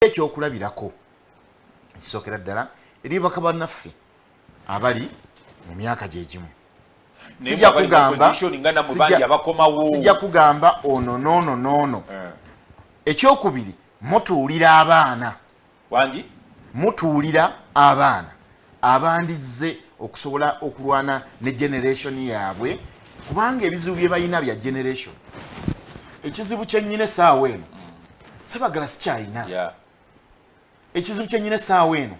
ekyokulabirako ekisookera ddala eri bakaba naffe abali mu myaka gye gimu. Sijja kugamba ono noono. Ekyokubiri mutuulira abaana wangi mutuulira abaana abandize okusobola okulwana ne generation yaabwe kubanga ebizibu bye balina bya generation. Ekizibu kyennyine saawa eno Sebagala sikyalina. Ekizibu kyennyine saawa eno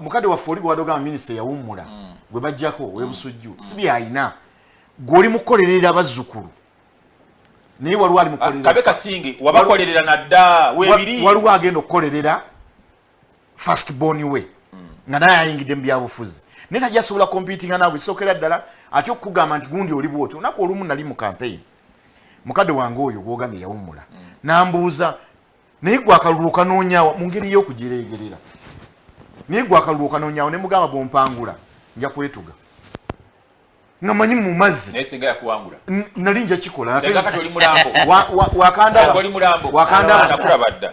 mukadde waffe oli gwadogamba minisita yawummula gwe bajjako webusujju si byalina gw'oli mukolerera abazzukulu naye waliwo ali mukolerera kabe kasingi wabakolerera nadda webiri waliwo agenda okukolerera first born we nga naye ayingidde mu byabufuzi naye tajja asobola competinga naawe bisookera ddala ate okukugamba nti gundi oli bwoti olunaku olumu nali mu campaign mukadde wange oyo gwogambye yawummula nambuuza naye gwe akalulu okanoonyaawo mu ngeri y'okugireegerera naye gwe akalulu okanoonyaawo ne mugamba bw'ompangula nja kwetuga nga manyi mu mazzi naye singa yakuwangula nali nja kikola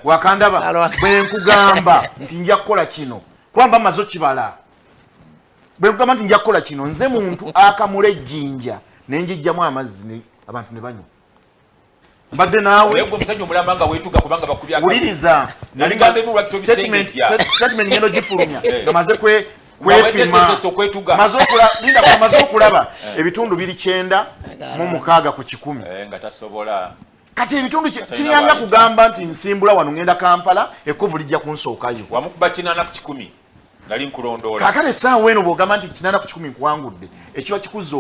wakandaba bwe nkugamba nti nja kukola kino kubanga mazo kibala bwe nkugamba nti nja kukola kino nze muntu akamula ejjinja ne njijjamu amazzi abantu ne banywa mbadde naawe omusajja omulamba nga weetuga kubanga bakubya wuliriza statement ngendo gifulumya nga maze maze okulaba ebitundu 906 ku 100 nga tasobola kati ebitundu kiriyanga kugamba nti nsimbula wano ngenda Kampala ekkovu lijja kunsookayo wamukuba 8 ku 10 nali nkulondoola kakale essaawa eno bw'ogamba nti 8 ku 10 nkuwangudde ekiba kikuzza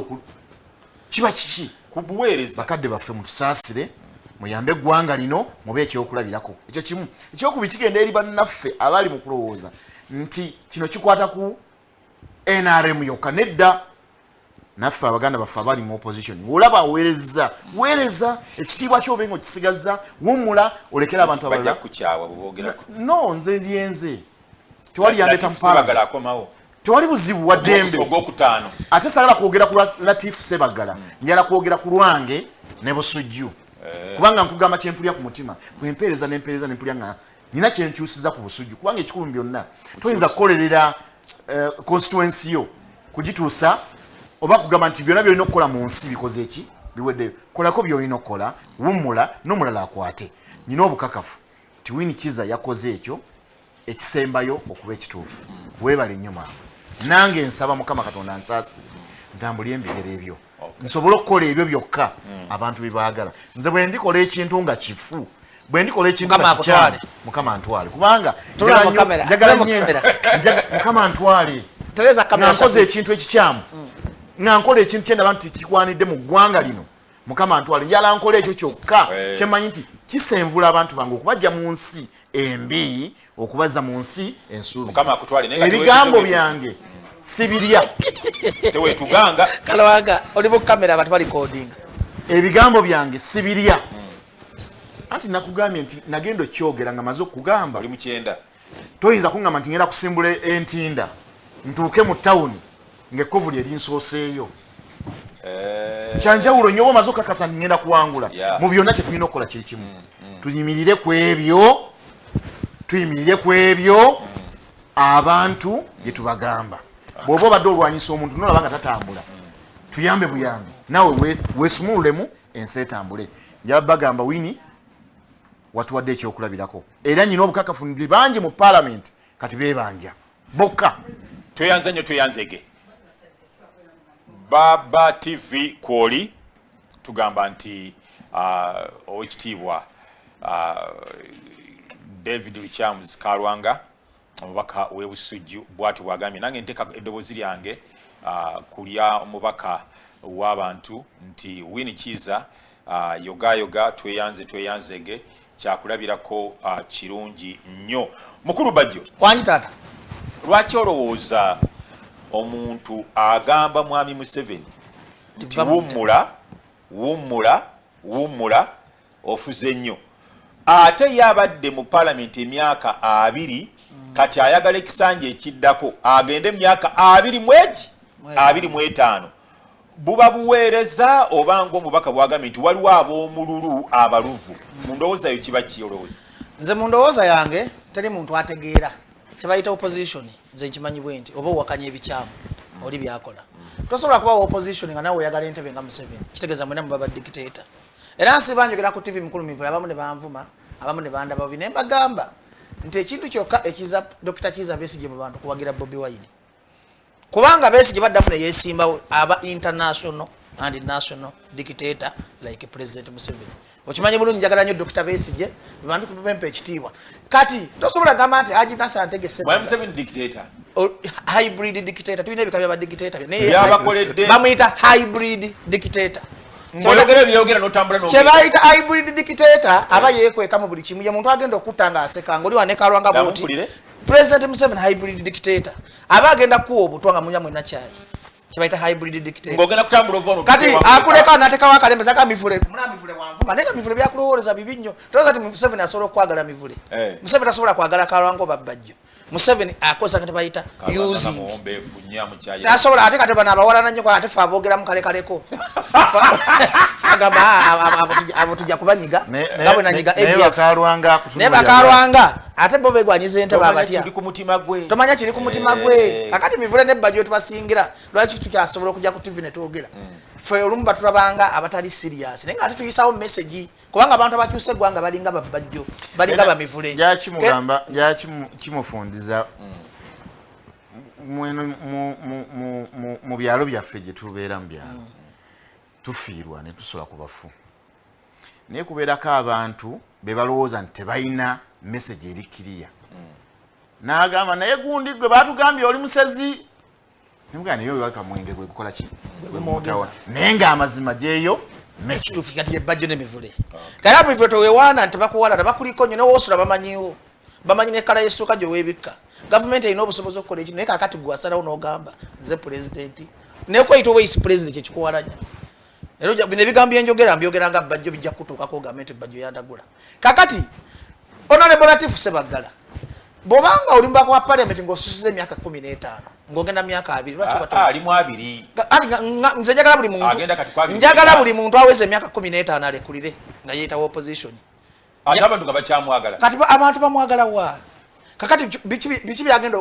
kiba kiki kubuweereza bakadde baffe mutusaasire muyambe eggwanga lino mube ekyokulabirako ekyo kimu ekyokubiri kigenda eri bannaffe abali mu kulowooza nti kino kikwata ku NRM yokka nedda naffe abaganda baffe abali mu opposition olaba weereza ekitiibwa ky'obenga okisigaza wummula olekera abantu abalala no nze yenze tewali yandeta mupala tewali buzibu wa ddembe ate sagala kwogera ku Latifu Sebagala njala kwogera ku lwange ne Busujju kubanga nkugamba kyempulya ku mutima bwempeereza nempulya nga nina kyenkyusiza ku Busujju kubanga ekikulu byonna toyinza kukolerera constituency yo kugituusa oba kugamba nti byonna byolina okukola mu nsi bikoze eki biweddeyo kolako byolina okukola wummula n'omulala akwate nina obukakafu ti Winnie Kiza yakoze ekyo ekisembayo okuba ekituufu weebale nnyo maama nange nsaba Mukama Katonda ansaasire ntambulye embigere ebyo nsobola okukola ebyo byokka abantu bibaagala nze bwe ndikola ekintu nga kifu bwe ndikola ekintu nga kikyali Mukama antwale kubanga njagala nnyo Mukama antwale nga nkoze ekintu ekikyamu nga nkola ekintu kyendaba nti kikwanidde mu ggwanga lino Mukama antwale njala nkola ekyo kyokka kyemanyi nti kisenvula abantu bange okubajja mu nsi embi okubaza mu nsi ensuubi ebigambo byange sibirya tewetuganga Kalawanga oli mu kamera abantu bali coding ebigambo byange sibirya anti nakugambye nti nagendo kyogera nga maze okugamba oli mu kyenda toyinza kungamba nti ngenda kusimbula entinda ntuuke mu tawuni ng'ekkovu lye linsooseeyo kyanjawulo nnyo oba omaze okakasa nti ngenda kuwangula mu byonna kye tulina okukola kiri kimu tuyimirire ku ebyo abantu bye tubagamba bw'oba obadde olwanyisa omuntu nolaba nga tatambula tuyambe buyambi naawe weesumululemu ensi etambule njala bagamba Winnie watuwadde ekyokulabirako era nyina obukakafu ndi bangi mu Parliament kati beebanja bokka tweyanze nnyo tweyanzege Baba TV kwoli tugamba nti owekitiibwa David Richards Kalwanga omubaka w'Ebusujju bw'ati bwagambye nange nteeka eddoboozi lyange kulya omubaka w'abantu nti Winnie Kiza yoga tweyanzege kyakulabirako kirungi nnyo mukulu bajjo wangi taata lwaki olowooza omuntu agamba mwami Museveni nti wummula ofuze nnyo ate yabadde mu Parliament emyaka 2 kati ayagala ekisanja ekiddako agende emyaka 25 buba buweereza oba ng'omubaka bwagambye nti waliwo ab'omululu abaluvu mu ndowooza yo kiba ki olowooza nze mu ndowooza yange teri muntu ategeera kyebayita opposition nze nkimanyi bwe nti oba owakanya ebikyamu oli byakola tosobola kubawa opposition nga nawe oyagala entebe nga Museveni kitegeeza mwena muba badictator era nsi banjogera ku TV mukulu mivula abamu ne banvuma abamu ne bandaba bubi ne mbagamba nti ekintu kyokka ekiza Dr. Kizza Besigye mu bantu kuwagira Bobi Wine kubanga Besigye baddamu ne yeesimbawo aba international and national dictator like President Museveni okimanyi bulungi njagala nnyo Dr. Besigye bantu kubempa ekitiibwa kati tosobola gamba nti Haji Nasser Antegese Museveni dictator hybrid dictator tulina ebika byaba dictator bamuyita hybrid dictator kyebayita hybrid dictator aba yeekweka mu buli kimu ye muntu agenda okutta nga aseka ng'oli wanekalwanga bwoti President Museveni hybrid dictator aba agenda kuwa obutwa nga munya mwena kyayi kyebayita hybrid dictator kati akuleka n'atekawo akalembe ka mivule muna mivule wanvuma naye mivule byakulowooleza bibi nnyo tolowooza ti Museveni asobola okwagala mivule Museveni tasobola kwagala kalwango babbajjo Museveni akosa kati bayita using tasobola ate kati bano abawalana nnyo ate fe aboogera mu kalekaleko agamba abo tujja kubanyiga nga bwe nanyiga naye bakalwanga ate bo begwanyiza entebe abatya tomanya kiri ku mutima gwe kakati mivule nebbajjo tubasingira lwaki tukyasobola okujja ku TV ne twogera fe olumu batulabanga abatali serious naye nga ate tuyisawo message kubanga abantu abakyusa eggwanga balinga babbajjo balinga bamivule yakimugamba yakimufundiza mu byalo byaffe gye tubeera mu byalo tufiirwa ne tusola ku bafu naye kubeerako abantu be balowooza nti tebalina message eri kiriya n'agamba naye gundi gwe baatugambye oli musezi nemugamba naye oyo kamwenge gwe gukola ki naye ng'amazima gyeyo kati yebbajjo nemivule kale mivule towewaana nti bakuwala tebakuliko nnyo newoosula bamanyiwo bamanyi nekala yessuuka gyeweebikka gavumenti erina obusobozi okukola ekino naye kakati gwe wasalawo n'ogamba nze pulezidenti nekweyita oba isi pulezidenti kyekikuwalanya era bino ebigambo byenjogera mbyogera nga bajjo bijja kutuukako ogambe nti bajjo yandagula kakati Honorable Latif Sebaggala bw'obanga oli mbaka wa parliament ng'osusiza emyaka 15 ng'ogenda myaka 2 alimu 2 nze njagala buli muntu aweza emyaka 15 alekulire nga yeetawo opposition kati abantu bamwagala wa kakati biki byagenda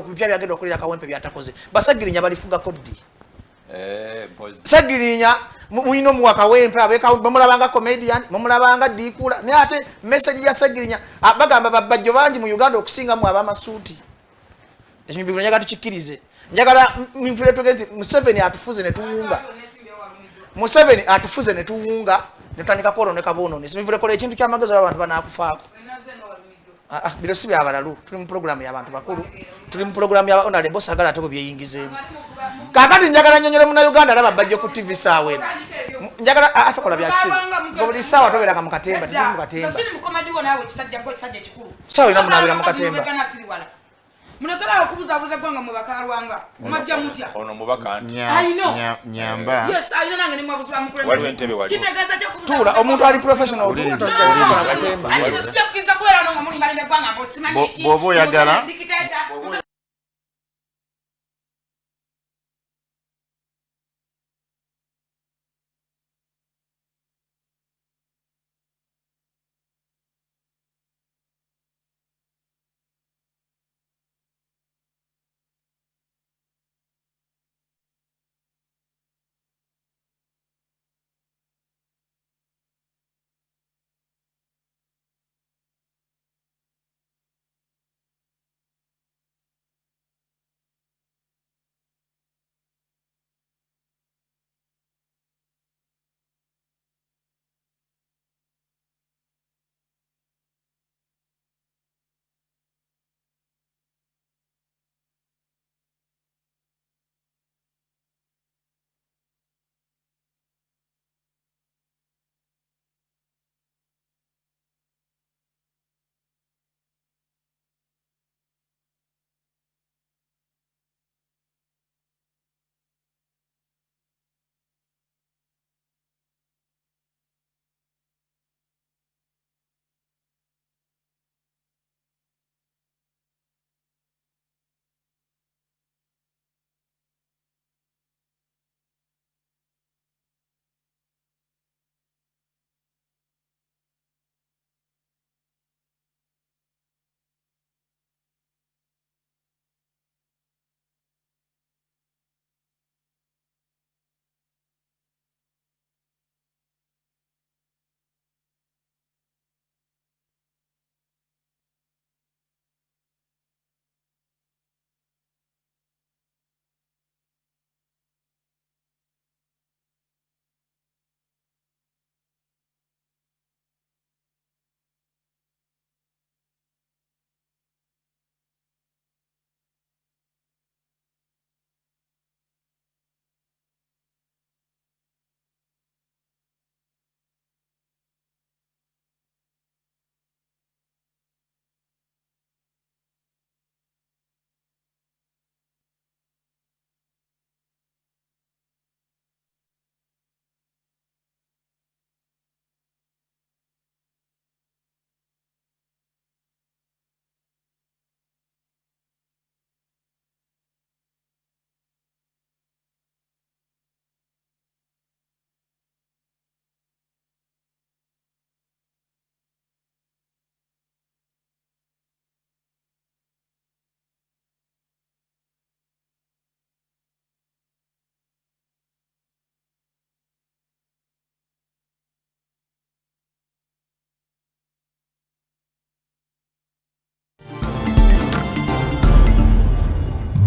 okulira Kawempe byatakoze basagirinya balifugako ddi sagirinya muino muwa Kawempe abeka bamulabanga comedian bamulabanga dikula ne ate message ya sagirinya bagamba babajjo bangi mu Uganda okusinga mu abamasuuti ekyo bibiro nyaga tukikirize njagala mvule tugenti Museveni atufuze ne tuwunga Museveni atufuze ne tuwunga ne tandika korone kabono ne simvule kola ekintu kyamagazo abantu banakufaako biro si byabalalu tuli mu program y'abantu bakulu tuli mu program ya Honorable Sagala atako byeyingizeemu kakati njagala nyonyole muna Uganda laba bajjo ku TV sawe njagala atakola byakisi ngobuli sawa toberanga mu katemba tuli mu katemba sasini mukomadi wona awe kisajja kikulu sawa ina munabira mu katemba munekala okubuzabuza gwanga mu bakalwanga majja mutya ono mubaka anti nyamba yes ayina nange nimwe abuziba mukule waliwo entebe waliwo kitegeeza kyo kubuza tula omuntu ali professional tula tozikala mu katemba ati sisiya kukiza kwera no ngomuli mbali gwanga mbo simanyi iki bobo yagala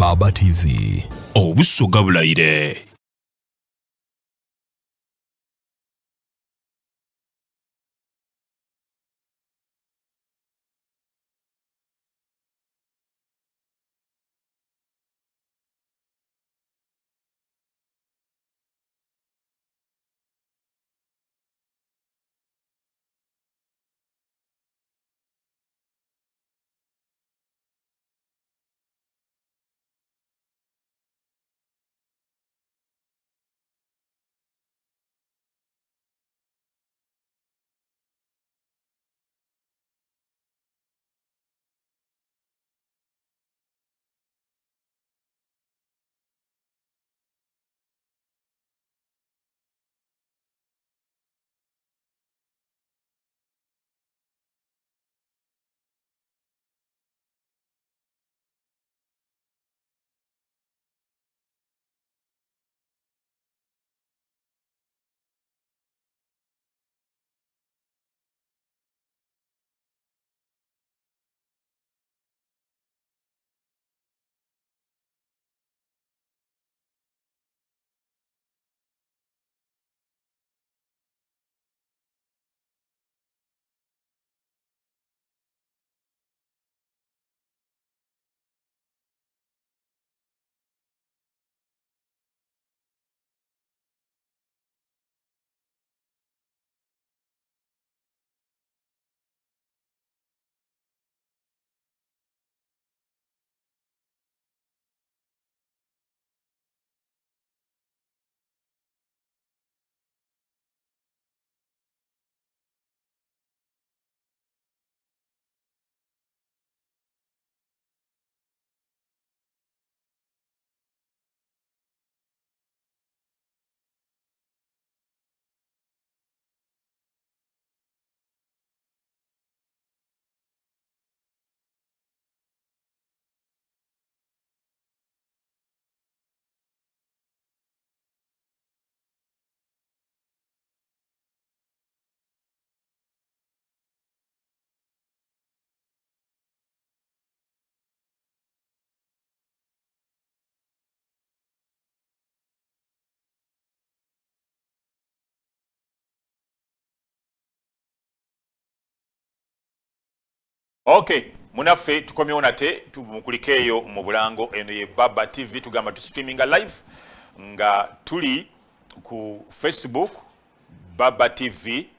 Baba TV. Obusoga bulayire. Okay, munaffe tukomyewo nate tumukulike eyo mu Bulango eno ye Baba TV tugamba tu streaminga live nga tuli ku Facebook Baba TV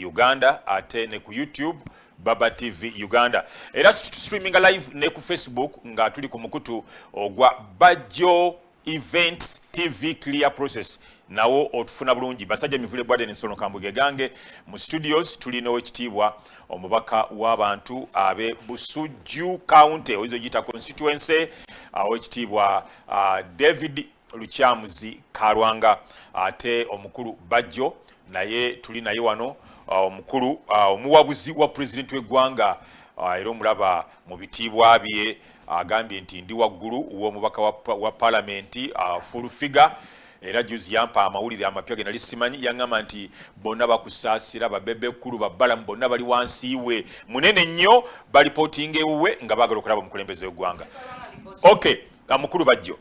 Uganda ate ne ku YouTube Baba TV Uganda era streaminga live ne ku Facebook nga tuli ku mukutu ogwa Bajjo Events TV Clear Process nawo otufuna bulungi basajja mivule bwade n'ensono Kambwege gange mu studios tulina ekitibwa omubaka w'abantu abe Busujju County oizo jita constituency ekitibwa David Luchamuzi Karwanga ate omukulu Bajjo naye tuli naye wano omukulu omuwabuzi wa president w'eggwanga era omulaba mu bitibwa bye agambye nti ndi waggulu w'omubaka wa parliament full figure era juzi yampa amawulire amapya ge nali simanyi yangamba nti bonna bakusaasira babebe kkulu babbalamu bonna bali wansi we munene nnyo balipotinga ewuwe nga baagala okulaba omukulembeze w'eggwanga. Okay, mukulu Bajjo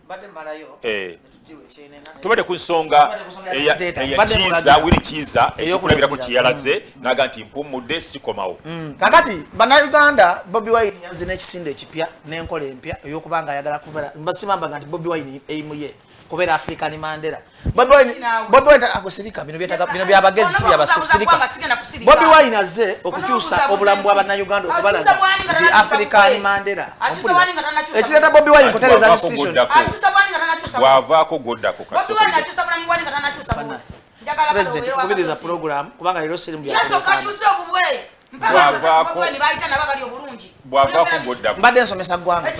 tubadde ku nsonga eyakiiza wiri kiiza eyokulabirako kyeyalaze naga nti mpumudde sikomawo kakati bannayuganda Bobi Wine yazina ekisinde ekipya n'enkola empya ey'okubanga ayagala kubeera mbasimamba nti Bobi Wine eyimuye kubeera African Mandela. Bobi Wine akusirika bino byabagezi si byabasirika. Bobi Wine azze okukyusa obulamu bw'abannayuganda okubalaga nti African Mandela ekireta Bobi Wine kutereza institution bwavaako goddako President kubiriza program kubanga lero sirimu bwavaako goddako mbadde nsomesa ggwanga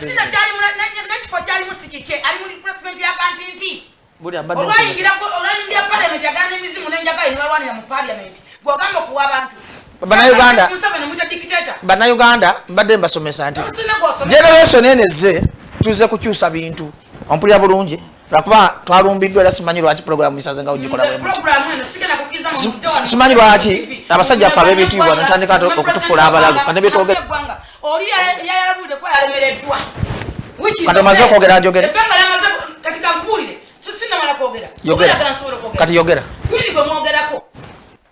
bannayuganda mbadde mbasomesa nti generation eneze tuze kukyusa bintu ompulira bulungi lwakuba twalumbiddwa era simanyi lwaki programu isaze nga ugikola bwe muti simanyi lwaki abasajja ffe ab'ebitiibwa netandika okutufuula abalalu kane byetwogera oli yayalabudde ko yalemereddwa Katomaze kwogera njogere. Ebbanga lyamaze katika mpulire. Sina mala kwogera. Yogera. Kati yogera. Wili gwe mwogerako.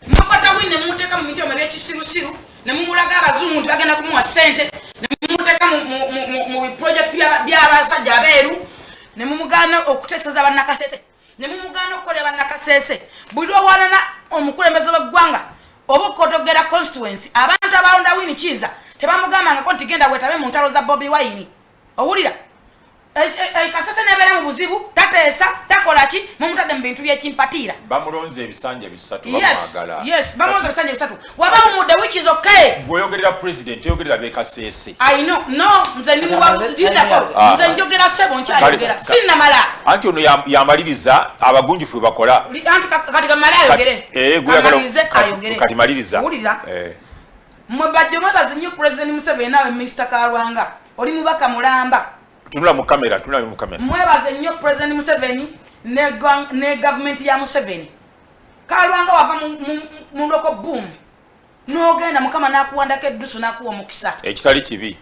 Mukata wine mumuteeka mu mitima by'ekisirusiru ne mumulaga abazungu nti bagenda kumuwa ssente ne mumuteeka mu project by'abasajja abeeru ne mumugaana okuteeseza bannakasese ne mumugaana okukolera bannakasese buli owalana omukulembeze w'eggwanga oba okotogera constituency abantu abalonda Winnie Kiza tebamugambangako nti genda wetabe mu ntalo za Bobi Wine owulira kasese nebeera mu buzibu tateesa takola ki mumutadde mu bintu byekimpatiira bamulonze ebisanja bisatu bamwagala yes bamulonze ebisanja bisatu waba mumude which is okay bweyogerera president yogerera bekasese I know no nze ndi nze njogera sebo nkyayogera sinnamala anti ono yamaliriza abagunjufu bakola anti kati gamala ayogere kati maliriza wulira mwe bajjo mwebaze nnyo president Museveni nawe Mr. Kalwanga oli mubaka mulamba tunula mu kamera mwebaze nnyo president Museveni ne government ya Museveni Kalwanga wava mu loko boom n'ogenda mukama n'akuwandako eddusu n'akuwa omukisa ekitali kibi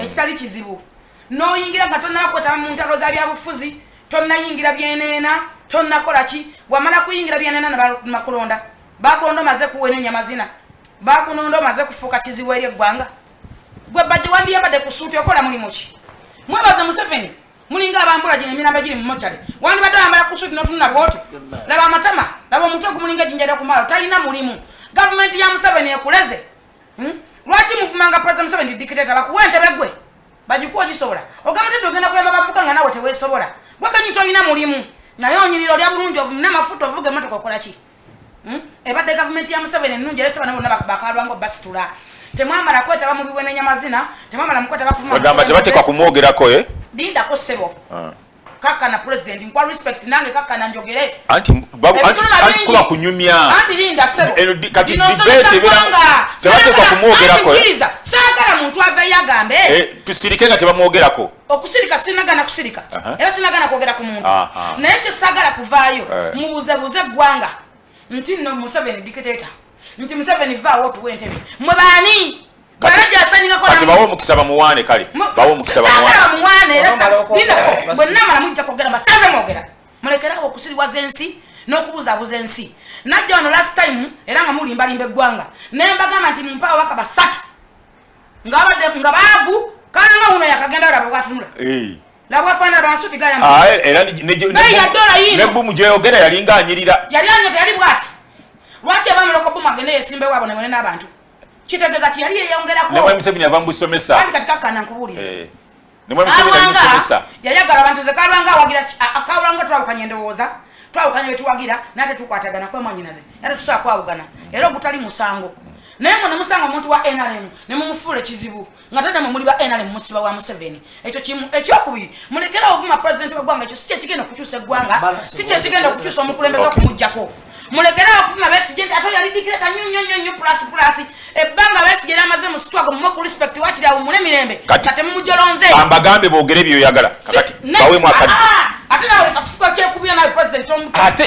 ekitali kizibu n'oyingira nga tonnakwetaba mu ntalo za byabufuzi tonnayingira byeneena tonnakola ki wamala kuyingira byeneena ne bakulonda bakulonda omaze kuwenenya mazina bakulonda omaze kufuuka kizibu eri eggwanga gwe bajje wandiyambadde ku suuti okola mulimu ki mwebaze Museveni mulinga abambula gino emiramba giri mu mochari wandibadde oyambala ku suuti n'otunula bwoti laba amatama laba omutwe gumulinga ejjinja kumalo talina mulimu gavumenti ya Museveni ekuleze lwaki muvumanga president Museveni dictator bakuwa entebe gwe bagikuwa gisobola ogamba tedde ogenda kuyamba bavuka nga nawe teweesobola gwe kanyito olina mulimu naye onyiriro lya bulungi ovumina amafuta ovuga emmotoka okola ki ebadde gavumenti ya Museveni ennungi era sebana bonna bakalwango basitula temwamala kwetaba mu biwenenya mazina temwamala mukwetaba kugamba tebateekwa kumwogerako lindako ssebo kakana president nkwa respect nange kakana njogere anti kuba kunyumya anti linda sebo kati debate ebera tebateekwa kumwogerako saagala muntu ave yagambe tusirike nga tebamwogerako okusirika sinagana kusirika era sinagana kwogera ku muntu naye kyesaagala kuvaayo mubuzebuze eggwanga nti nno Museveni dictator nti Museveni vaawo otuwa entebe mwe baani kati bawo omukisa bamuwaane kale bawo omukisa bamuwaane bwennamala mujja kwogera basanze mwogera mulekerawo okusiriwaza ensi n'okubuzaabuza ensi najja wano last time era nga mulimbalimba eggwanga naye mbagamba nti mumpawo baka basatu nga baavu kalanga uno yakagenda olaba bwatunula labwafaana lwansuti gayamnebumu gyeyogera yalinga anyirira yali anyota yali bwati lwaki abamuloko bumu agende yesimbe waabo nebone n'abantu kitegeeza ki yali yeyongerako nemwe Museveni ava mbusomesa kandi kati kakana nkubuulire nemwe Museveni mbusomesa yayagala abantu ze Kalwanga awagira Kalwanga twawukanya endowooza twawukanya betuwagira nate tukwatagana kwemwanyinaze ate tusobola kwawugana era ogutali musango naye mwe nemusanga omuntu wa NRM ne mumufuula ekizibu nga tadde mwe muli ba NRM musiba wa Museveni ekyo kimu ekyokubiri mulekera ovuma president w'eggwanga ekyo si kyekigenda okukyusa eggwanga si kyekigenda okukyusa omukulembeze okumuggyako mulekera okufuna Besigye nti ate yali dikireta nnyo plus ebbanga Besigye lyamaze mu sitwago mumwe ku respect wakiri awo mule mirembe kate mumujolonze ambagambe boogere ebyoyagala kakati bawemu akadi ate nawe kafuka kyekubira nawe president omutu anti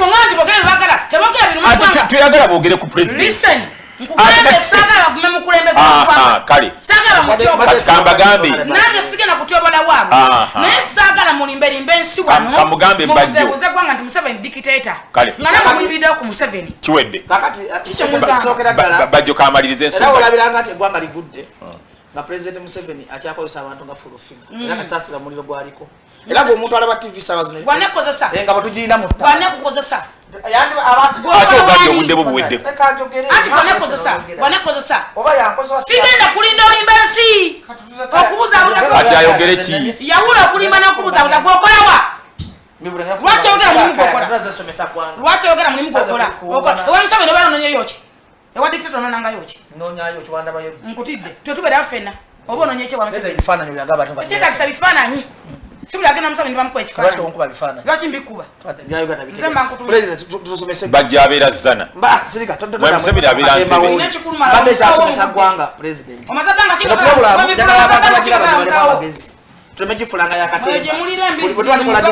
mumwangi boogere bagala tebogera bino ate tuyagala boogere ku president listen nkugambye saagala bavume mukulembeze w'eggwanga kale saagala kati kambagambe nange sigenda kutyobola waabo naye saagala mulimbelimbe ensi wano kamugambe mubuzebuze eggwanga nti Museveni dictator nga namwe mulibiriddewo ku Museveni kiwedde kakati kisookera ddala bajjo kamaliriza ensonga era olabiranga nti eggwanga ligudde nga president Museveni akyakozesa abantu nga fulufiga era kasaasira muliro gwaliko era gweomuntu alaba TV saawa zino gwanekozesa nga bwetugirina mu gwanekukozesa ate ogambye obudde bwo buweddeko gwanekozesa sigenda kulinda olimba ensi okubuzaabuza kati ayogere ki yawula okulimba n'okubuzaabuza gwokolawa lwaki oyogera mulimu gwokola ewa Museveni oba nononyeyo ki ewa dictator ononangayo ki nkutidde tetubeerayo ffenna oba ononye ekyewa Museveni kyetagisa bifaananyi sibuli agenda Museveni bamukuba ekifaananyi lwaki mbikuba nze mba nkutulira bajja abeera zana Museveni abeera ntebe asomesa ggwanga president tumegifulanga yakatebatukola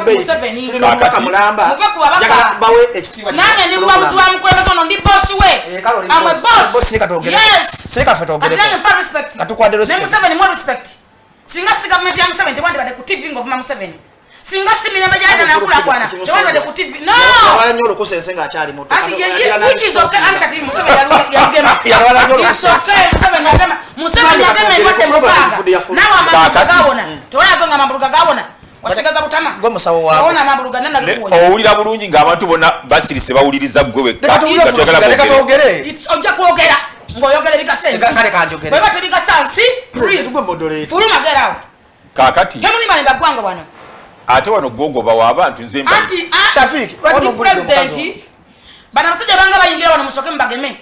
debate mulamba bawe ekitiibwa nange ndi mubabuzi wa mukulembeze ono ndi bosi we amwe boss sirika twogere yes sirika ffe twogere nange mpa respect katukwadde respect ne Museveni mu respect singa si government ya Museveni tewandi bade ku TV ng'ovuma Museveni singa si mirembe gy'ayita n'enkulaakulana tewandi bade ku TV no wala nnyo olukusense ng'akyali muto ati which is okay kati Museveni yalugema yalwala nnyo olukusense Museveni yagema endwadde mukaaga nawe amambuluga gawona tewalaga nga amambuluga gawona wasigaza butama gwe musawo waabwe wawona amambuluga nana gakuwonya owulira bulungi ng'abantu bonna basirise bawuliriza gwe wekka leka twogere ojja kwogera ng'oyogera bikasensi kale kanjogere bwe bate bikasansi gwe modolate fuluma gerawo kaakati temuli malimba ggwanga wano ate wano gwogoba abantu nze mba anti Shafiki oli president bana basajja banga bayingira wano musoke mbageme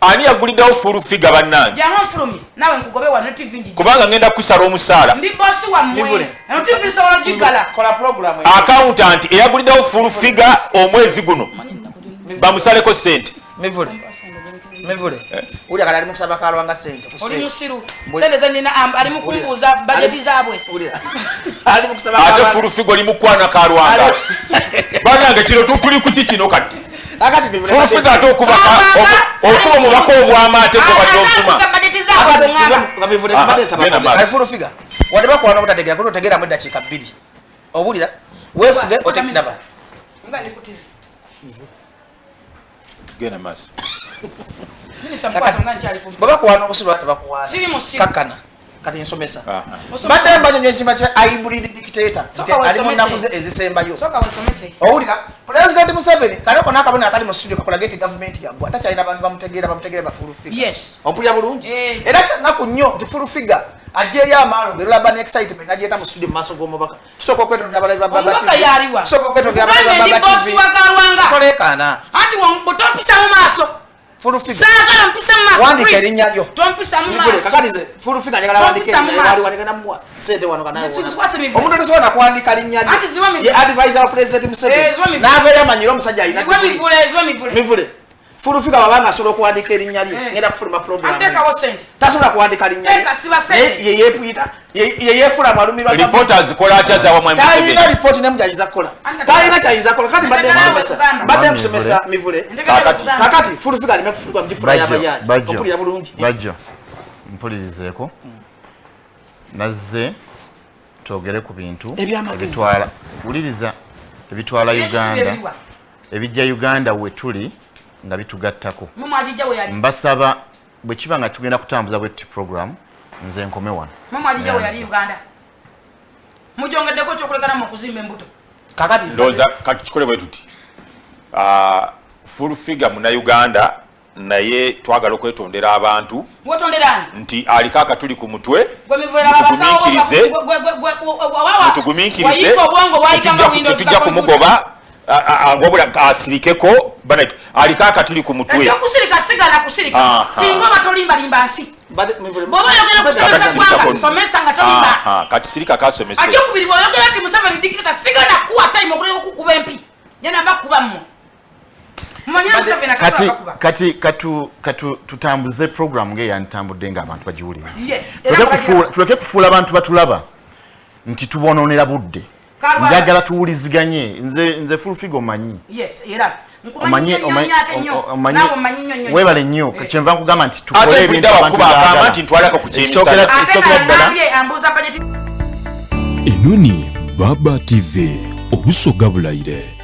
ani yaguliddewo full figure bannange jangu nfulumye nawe nkugobe wano TV njiji kubanga ngenda kusala omusaala ndi bosi wammwe eno TV sobola gigala kola program accountant eyaguliddewo full figure omwezi guno bamusaleko sente mivule uli akali ali mukusaba kalwanga sente oli musiru sente zenina ali mukumbuuza bajeti zaabwe ali mukusaba ate full figure oli mukwana kalwanga bannange kino tuli ku kikino kati akati mivule full figure ate okuba omubaka obw'amaate gwe badde ofuma bajeti zaabwe ngaba mivule ali full figure wadde bakola n'obutategera kuno otegeeramu eddakiika 2 obulira weefuge otekidaba genda maaso babakuwaana obusiru ate bakuwaana kakkana kati nsomesa badde mbanyonyo ekima kya hybrid dictator ali mu nnaku ze ezisembayo owulira President Museveni kaleko n'akabona akali mu studio kakola geti government yaggwa takyalina abantu bamutegeera bafulu figure ompulira bulungi era kyanaku nnyo nti fulu figure ajjeeyo amaalo gerolaba ne excitement agyeta mu studio mu maaso g'omubaka tusooka okwetondera babatoleekaana anti botompisa mu maaso fulu figure saagala mpisa mu maaso wandika erinnya lyo tompisa mu maaso kakalize fulu figure njagala wandika erinnya namuwa sente wano omuntu tosobola nakuwandika linnya lye ye advisor wa President Museveni n'abeera amanyire omusajja alina mivule fulu figure wabanga asobola okuwandika erinnya lye ngenda kufuluma program tasobola kuwandika linnya lye yeepuyita yeyeefula mwalumirwa reporters zikola atya zawa talina ripoti nemu gyayinza kukola talina kyayinza kukola kati mbadde nkusomesa mivule kakati fulu figure alime kufulibwa mu gifula y'abayaayi ompulira bulungi bajjo mpulirizeeko nazze twogere ku bintu ebitwala wuliriza ebitwala Uganda ebijja Uganda we tuli nga bitugattako mbasaba bwe kiba nga tugenda kutambuza bwetti program nze nkome wano mujongeddeko kyokulekana mu kuzimba embuto kakati ndowooza kati kikole bwe tuti full figure muna-Uganda naye twagala okwetondera abantu nti aliko akatuli ku mutwe mutugumiikirize tetujja kumugoba wabula asirikeko aliko akatuli ku mutwe kusirika sigala kusirika singa batolimbalimba nsi bwoba oyogera kusomesa nga tolimba kati sirika kasomese akyokubiri bwoyogera nti Museveni dikita sigala kuwa time okuleka okukuba empi yenamba kuba mmwe kati tutambuze program ng'eyantambudde ng'abantu bagiwuliriza tuleke kufuula abantu batulaba nti tubonoonera budde njagala tuwuliziganye nze full figure omanyi webale nnyo kyenva nkugamba nti tukole ebintu enoni Baba TV obusoga bulayire.